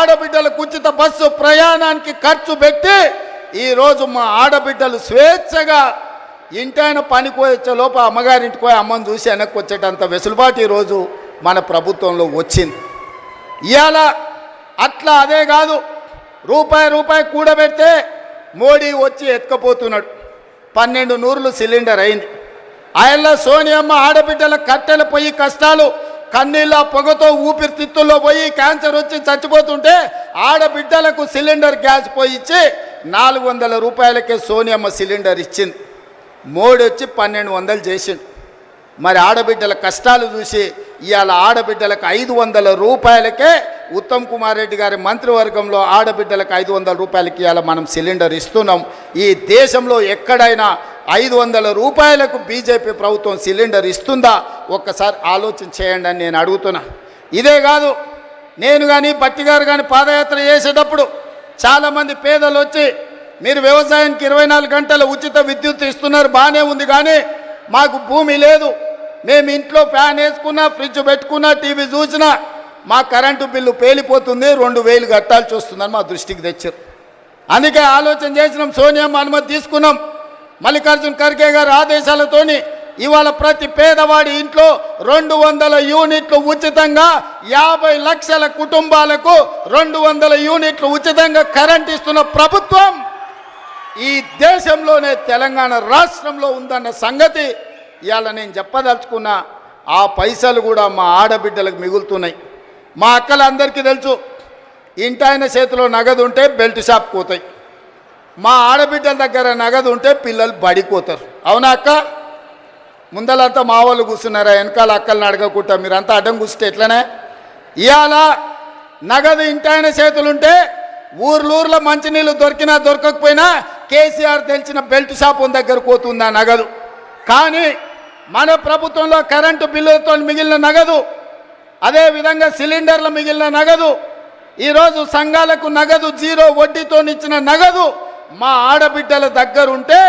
ఆడబిడ్డలకు ఉచిత బస్సు ప్రయాణానికి ఖర్చు పెట్టి ఈరోజు మా ఆడబిడ్డలు స్వేచ్ఛగా ఇంటైన పనికి వచ్చే లోప అమ్మగారింటికి పోయి అమ్మని చూసి వెనక్కి వచ్చేటంత వెసులుబాటు ఈరోజు మన ప్రభుత్వంలో వచ్చింది. ఇవాళ అట్లా అదే కాదు, రూపాయి కూడబెడితే మోడీ వచ్చి ఎత్తుకపోతున్నాడు. 12 నూరులు సిలిండర్ అయింది. ఆయనలో సోనియమ్మ ఆడబిడ్డల కట్టెల పొయ్యి కష్టాలు, కన్నీళ్ళ పొగతో ఊపిరితిత్తుల్లో పోయి క్యాన్సర్ వచ్చి చచ్చిపోతుంటే ఆడబిడ్డలకు సిలిండర్ గ్యాస్ పోయి ఇచ్చి 400 రూపాయలకే సోనియమ్మ సిలిండర్ ఇచ్చింది. మోడీ వచ్చి 1200 చేసిండు. మరి ఆడబిడ్డల కష్టాలు చూసి ఇవాళ ఆడబిడ్డలకు 500 రూపాయలకే ఉత్తమ్ కుమార్ రెడ్డి గారి మంత్రివర్గంలో ఆడబిడ్డలకు 500 రూపాయలకి ఇవాళ మనం సిలిండర్ ఇస్తున్నాం. ఈ దేశంలో ఎక్కడైనా 500 రూపాయలకు బీజేపీ ప్రభుత్వం సిలిండర్ ఇస్తుందా? ఒక్కసారి ఆలోచన చేయండి అని నేను అడుగుతున్నా. ఇదే కాదు, నేను కానీ బట్టి గారు కానీ పాదయాత్ర చేసేటప్పుడు చాలామంది పేదలు వచ్చి మీరు వ్యవసాయానికి 24 గంటల ఉచిత విద్యుత్ ఇస్తున్నారు, బాగానే ఉంది, కానీ మాకు భూమి లేదు, మేము ఇంట్లో ఫ్యాన్ వేసుకున్నా, ఫ్రిడ్జ్ పెట్టుకున్నా, టీవీ చూసినా మా కరెంటు బిల్లు పేలిపోతుంది, 2000 కట్టాల్సి వస్తుందని మా దృష్టికి తెచ్చారు. అందుకే ఆలోచన చేసినాం, సోనియమ్మ అనుమతి తీసుకున్నాం. మల్లికార్జున ఖర్గే గారి ఆదేశాలతోని ఇవాళ ప్రతి పేదవాడి ఇంట్లో 200 యూనిట్లు ఉచితంగా, 50 లక్షల కుటుంబాలకు 200 యూనిట్లు ఉచితంగా కరెంట్ ఇస్తున్న ప్రభుత్వం ఈ దేశంలోనే తెలంగాణ రాష్ట్రంలో ఉందన్న సంగతి ఇవాళ నేను చెప్పదలుచుకున్నా. ఆ పైసలు కూడా మా ఆడబిడ్డలకు మిగులుతున్నాయి. మా అక్కలందరికీ తెలుసు, ఇంటాయన చేతిలో నగదు ఉంటే బెల్ట్ షాప్ పోతాయి, మా ఆడబిడ్డల దగ్గర నగదు ఉంటే పిల్లలు బడిపోతారు. అవునా అక్క? ముందలంతా మా వాళ్ళు కూర్చున్నారా, వెనకాల అక్కలను అడగకుండా మీరంతా అడ్డం కూర్చుంటే ఎట్లనే? ఇవాళ నగదు ఇంటాయన చేతులుంటే ఊర్లో మంచినీళ్ళు దొరికినా దొరకకపోయినా కేసీఆర్ తెలిసిన బెల్ట్ షాప్ దగ్గర పోతుంది ఆ నగదు. కానీ మన ప్రభుత్వంలో కరెంటు బిల్లులతో మిగిలిన నగదు, అదేవిధంగా సిలిండర్లు మిగిలిన నగదు, ఈరోజు సంఘాలకు నగదు 0 వడ్డీతో ఇచ్చిన నగదు మా ఆడబిడ్డల దగ్గర ఉంటే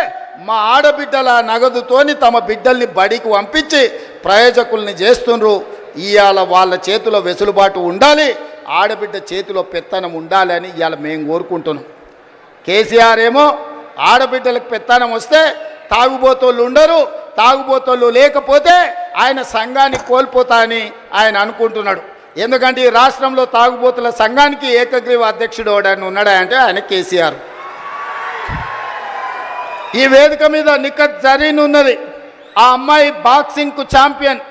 మా ఆడబిడ్డల నగదుతోని తమ బిడ్డల్ని బడికి పంపించి ప్రయోజకుల్ని చేస్తుండ్రు. ఇవాళ వాళ్ళ చేతిలో వెసులుబాటు ఉండాలి, ఆడబిడ్డ చేతిలో పెత్తనం ఉండాలి అని ఇవాళ మేము కోరుకుంటున్నాం. కేసీఆర్ ఏమో ఆడబిడ్డలకు పెత్తనం వస్తే తాగుబోతోళ్ళు ఉండరు, తాగుబోతోళ్ళు లేకపోతే ఆయన సంఘాన్ని కోల్పోతా అని ఆయన అనుకుంటున్నాడు. ఎందుకంటే ఈ రాష్ట్రంలో తాగుబోతుల సంఘానికి ఏకగ్రీవ అధ్యక్షుడు ఎవడని ఉన్నాడా అంటే ఆయన కేసీఆర్. ఈ వేదిక మీద నిఖత్ జరీన్ ఉన్నది, ఆ అమ్మాయి బాక్సింగ్కు ఛాంపియన్.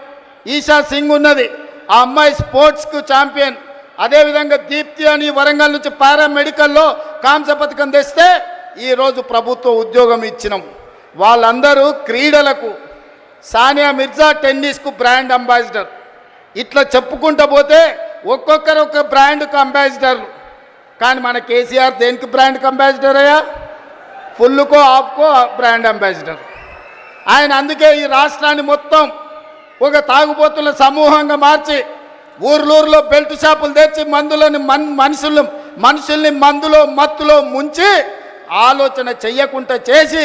ఈషా సింగ్ ఉన్నది, ఆ అమ్మాయి స్పోర్ట్స్కు ఛాంపియన్. అదేవిధంగా దీప్తి అని వరంగల్ నుంచి పారామెడికల్లో కాంస్య పథకం తెస్తే ఈరోజు ప్రభుత్వ ఉద్యోగం ఇచ్చినాం. వాళ్ళందరూ క్రీడలకు, సానియా మిర్జా టెన్నిస్కు బ్రాండ్ అంబాసిడర్. ఇట్లా చెప్పుకుంటూ పోతే ఒక్కొక్కరు ఒక బ్రాండ్కు అంబాసిడర్లు. కానీ మన కేసీఆర్ దేనికి బ్రాండ్కి అంబాసిడర్ అయ్యా? ఫుల్కో ఆఫ్కో బ్రాండ్ అంబాసిడర్ ఆయన. అందుకే ఈ రాష్ట్రాన్ని మొత్తం ఒక తాగుబోతుల సమూహంగా మార్చి ఊర్లో బెల్ట్ షాపులు తెచ్చి మందులని మనుషుల్ని మందులో మత్తులో ముంచి ఆలోచన చెయ్యకుండా చేసి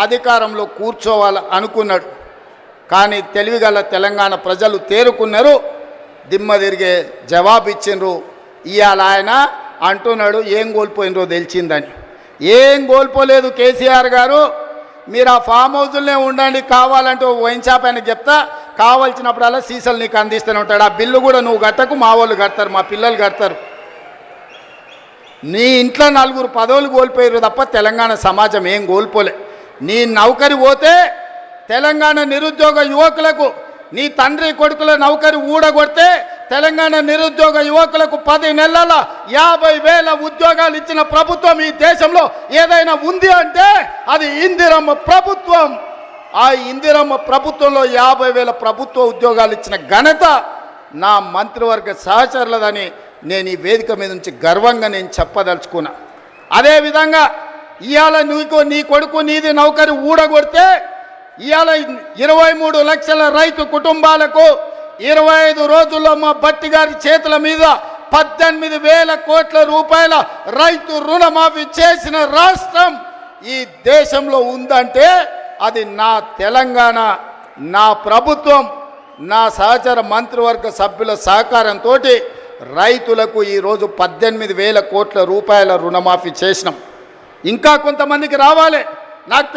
అధికారంలో కూర్చోవాలి అనుకున్నాడు. కానీ తెలివిగల తెలంగాణ ప్రజలు తేరుకున్నారు, దిమ్మ తిరిగే జవాబు ఇచ్చిండ్రు. ఇవాళ ఆయన అంటున్నాడు ఏం కోల్పోయినరో తెలిసిందని. ఏం కోల్పోలేదు కేసీఆర్ గారు, మీరు ఆ ఫామ్ హౌజుల్నే ఉండండి, కావాలంటే వైన్ షాప్ ఆయనకు చెప్తా, కావాల్సినప్పుడల్లా సీసాలు నీకు అందిస్తూనే ఉంటాడు. ఆ బిల్లు కూడా నువ్వు కట్టకు, మా వాళ్ళు కడతారు, మా పిల్లలు కడతారు. నీ ఇంట్లో 4 పదవులు కోల్పోయారు తప్ప తెలంగాణ సమాజం ఏం కోల్పోలే. నీ నౌకరి పోతే తెలంగాణ నిరుద్యోగ యువకులకు, నీ తండ్రి కొడుకుల నౌకరి ఊడగొడితే తెలంగాణ నిరుద్యోగ యువకులకు 10 నెలల 50,000 ఉద్యోగాలు ఇచ్చిన ప్రభుత్వం ఈ దేశంలో ఏదైనా ఉంది అంటే అది ఇందిరమ్మ ప్రభుత్వం. ఆ ఇందిరమ్మ ప్రభుత్వంలో 50,000 ప్రభుత్వ ఉద్యోగాలు ఇచ్చిన ఘనత నా మంత్రివర్గ సహచరులదని నేను ఈ వేదిక మీద నుంచి గర్వంగా నేను చెప్పదలుచుకున్నా. అదేవిధంగా ఇవాళ నీ కొడుకు నీది నౌకరి ఊడగొడితే ఇవాళ 23 లక్షల రైతు కుటుంబాలకు 25 రోజుల్లో మా బట్టి గారి చేతుల మీద 18,000 కోట్ల రూపాయల రైతు రుణమాఫీ చేసిన రాష్ట్రం ఈ దేశంలో ఉందంటే అది నా తెలంగాణ, నా ప్రభుత్వం, నా సహచర మంత్రివర్గ సభ్యుల సహకారంతో రైతులకు ఈరోజు 18,000 కోట్ల రూపాయల రుణమాఫీ చేసినాం. ఇంకా కొంతమందికి రావాలి. నాకు